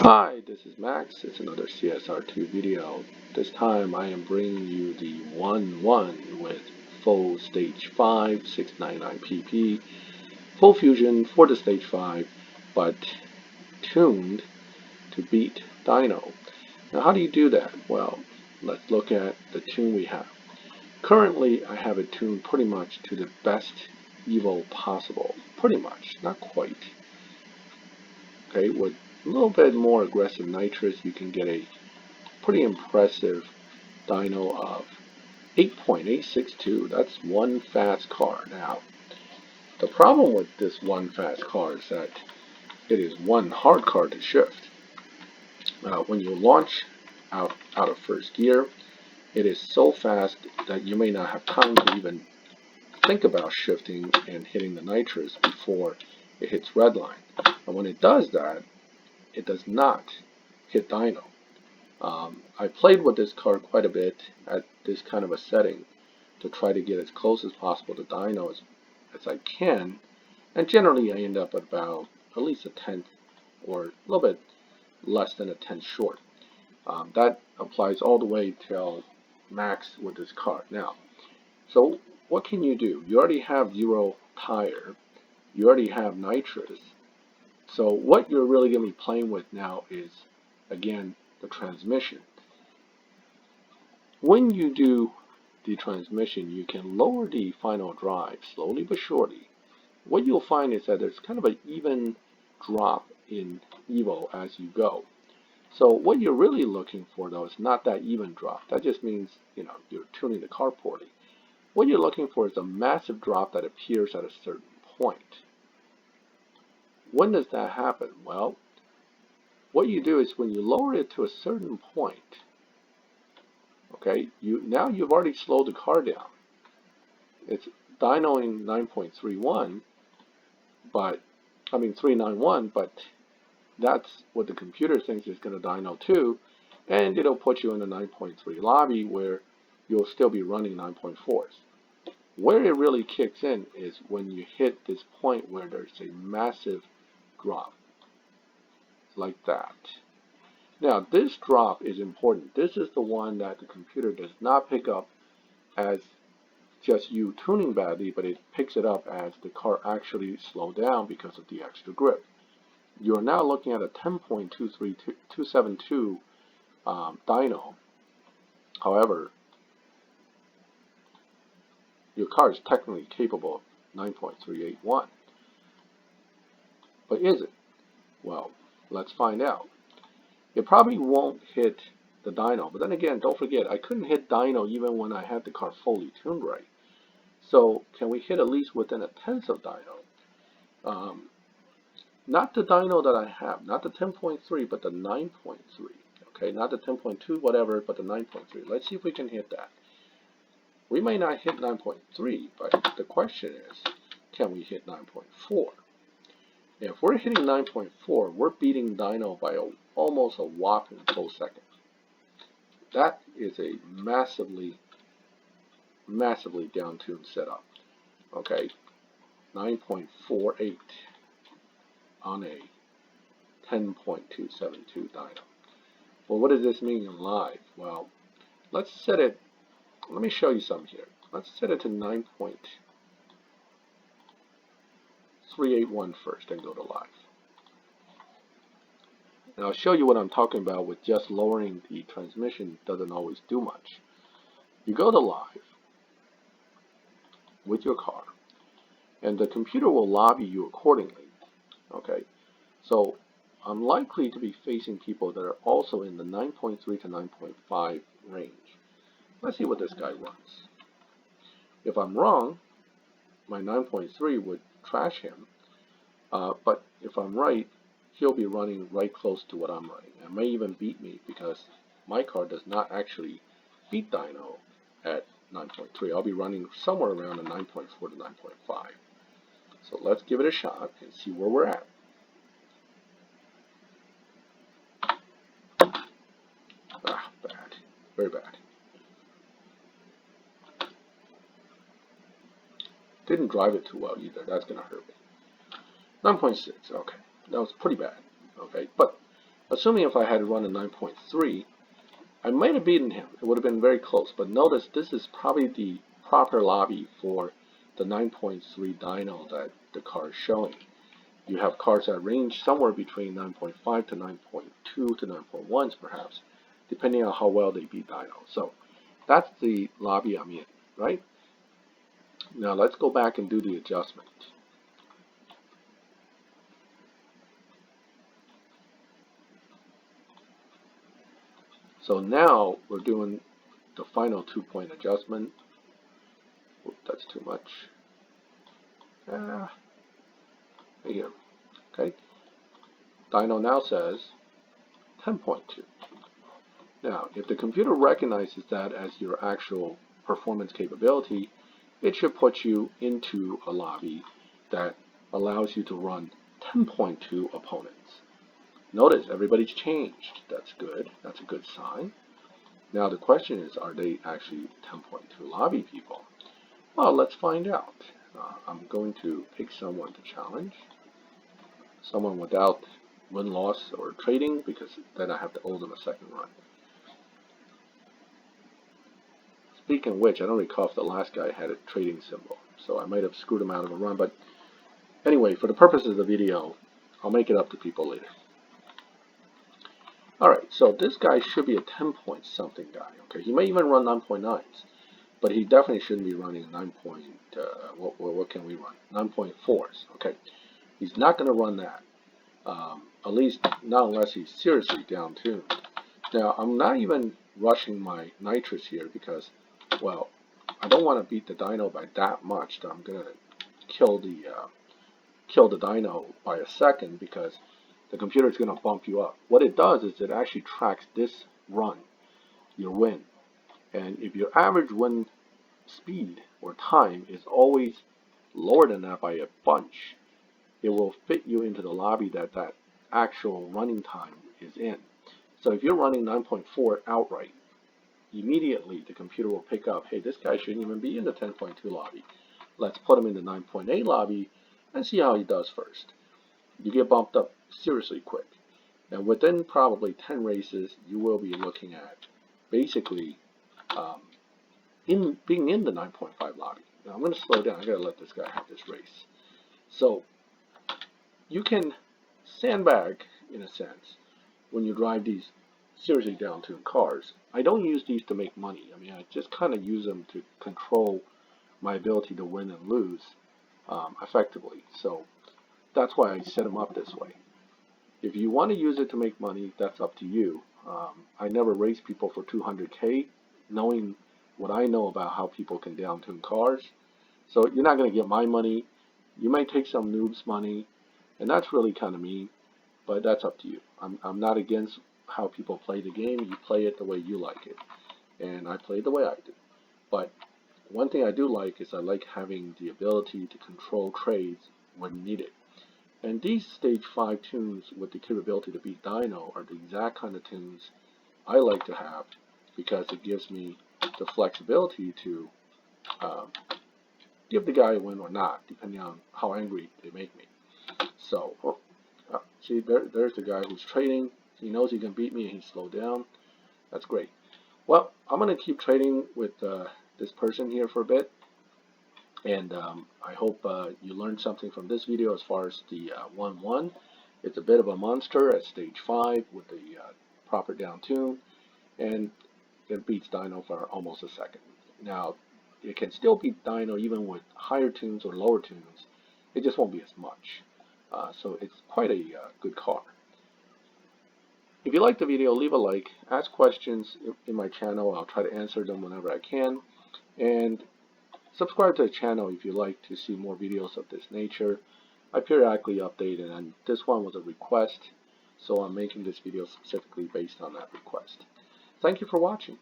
Hi, this is Max. It's another CSR2 video. This time I am bringing you the 1-1 with full stage 5 699 pp, full fusion for the stage 5, but tuned to beat Dyno. Now how do you do that? Well, let's look at the tune we have. Currently I have it tuned pretty much to the best Evo possible. Pretty much, not quite. Okay, with a little bit more aggressive nitrous, you can get a pretty impressive dyno of 8.862. That's one fast car. Now, the problem with this one fast car is that it is one hard car to shift. When you launch out of first gear, it is so fast that you may not have time to even think about shifting and hitting the nitrous before it hits red line. And when it does that, it does not hit dyno. I played with this car quite a bit at this kind of a setting to try to get as close as possible to dyno as I can, and generally I end up about at least a tenth or a little bit less than a tenth short. That applies all the way till max with this car. Now, so what can you do? You already have zero tire, you already have nitrous, so what you're really going to be playing with now is, again, the transmission. When you do the transmission, you can lower the final drive slowly but surely. What you'll find is that there's kind of an even drop in Evo as you go. So what you're really looking for, though, is not that even drop. That just means, you're tuning the car poorly. What you're looking for is a massive drop that appears at a certain point. When does that happen? Well, what you do is when you lower it to a certain point, okay, now you've already slowed the car down. It's dynoing 9.31, but 391, but that's what the computer thinks is going to dyno to, and it'll put you in the 9.3 lobby where you'll still be running 9.4s. Where it really kicks in is when you hit this point where there's a massive drop, like that. Now, this drop is important. This is the one that the computer does not pick up as just you tuning badly, but it picks it up as the car actually slowed down because of the extra grip. You are now looking at a 10.272 dyno. However, your car is technically capable of 9.381. But is it? Well, let's find out. It probably won't hit the dyno, but then again, don't forget, I couldn't hit dyno even when I had the car fully tuned right. So can we hit at least within a tenth of dyno? Not the dyno that I have, not the 10.3, but the 9.3. Okay, not the 10.2, whatever, but the 9.3. Let's see if we can hit that. We may not hit 9.3, but the question is, can we hit 9.4? If we're hitting 9.4, we're beating dyno by almost a whopping full second. That is a massively down-tuned setup. Okay, 9.48 on a 10.272 dyno. Well, what does this mean in live? Well, let me show you some here. Let's set it to 9.381 first and go to live. And I'll show you what I'm talking about with just lowering the transmission doesn't always do much. You go to live with your car, and the computer will lobby you accordingly. Okay, so I'm likely to be facing people that are also in the 9.3 to 9.5 range. Let's see what this guy runs. If I'm wrong, my 9.3 would trash him, but if I'm right, he'll be running right close to what I'm running, and may even beat me because my car does not actually beat dyno at 9.3. I'll be running somewhere around a 9.4 to 9.5. So let's give it a shot and see where we're at. Bad. Very bad. Didn't drive it too well either. That's going to hurt me. 9.6. Okay. That was pretty bad. Okay. But Assuming if I had run a 9.3, I might have beaten him. It would have been very close. But notice this is probably the proper lobby for the 9.3 dyno that the car is showing. You have cars that range somewhere between 9.5 to 9.2 to 9.1s perhaps, depending on how well they beat dyno. So that's the lobby I'm in, right? Now let's go back and do the adjustment. So now we're doing the final 2-point adjustment. Oop, that's too much. Here, okay. Dyno now says 10.2. Now, if the computer recognizes that as your actual performance capability, it should put you into a lobby that allows you to run 10.2 opponents. Notice everybody's changed. That's good. That's a good sign. Now the question is, are they actually 10.2 lobby people? Well, let's find out. I'm going to pick someone to challenge. Someone without win-loss or trading, because then I have to owe them a second run. Speaking of which, I don't recall if the last guy had a trading symbol, so I might have screwed him out of a run. But anyway, for the purposes of the video, I'll make it up to people later. Alright, so this guy should be a 10-point something guy. Okay, he may even run 9.9s, but he definitely shouldn't be running 9. What can we run? 9.4s. Okay, he's not going to run that. At least not unless he's seriously down-tuned. Now, I'm not even rushing my nitrous here because, well, I don't want to beat the dyno by that much that I'm going to kill the dyno by a second, because the computer is going to bump you up. What it does is it actually tracks this run, your win. And if your average win speed or time is always lower than that by a bunch, it will fit you into the lobby that that actual running time is in. So if you're running 9.4 outright, immediately the computer will pick up, hey, this guy shouldn't even be in the 10.2 lobby. Let's put him in the 9.8 lobby and see how he does first. You get bumped up seriously quick. And within probably 10 races, you will be looking at basically being in the 9.5 lobby. Now I'm going to slow down. I got to let this guy have this race. So you can sandbag, in a sense, when you drive these seriously down-tuned cars. I don't use these to make money. I mean, I just kind of use them to control my ability to win and lose effectively. So that's why I set them up this way. If you want to use it to make money, that's up to you. I never race people for 200K, knowing what I know about how people can down-tune cars. So you're not going to get my money. You might take some noob's money, and that's really kind of mean, but that's up to you. I'm not against how people play the game. You play it the way you like it, and I play it the way I do. But one thing I do like is I like having the ability to control trades when needed. And these stage 5 tunes with the capability to beat dyno are the exact kind of tunes I like to have, because it gives me the flexibility to give the guy a win or not, depending on how angry they make me. So, see, there's the guy who's trading. He knows he can beat me and he slowed down. That's great. Well, I'm going to keep trading with this person here for a bit. And I hope you learned something from this video as far as the 1-1. It's a bit of a monster at stage 5 with the proper down tune, and it beats dyno for almost a second. Now, it can still beat dyno even with higher tunes or lower tunes. It just won't be as much. So it's quite a good car. If you liked the video, leave a like, ask questions in my channel. I'll try to answer them whenever I can. And subscribe to the channel if you like to see more videos of this nature. I periodically update, and this one was a request, so I'm making this video specifically based on that request. Thank you for watching.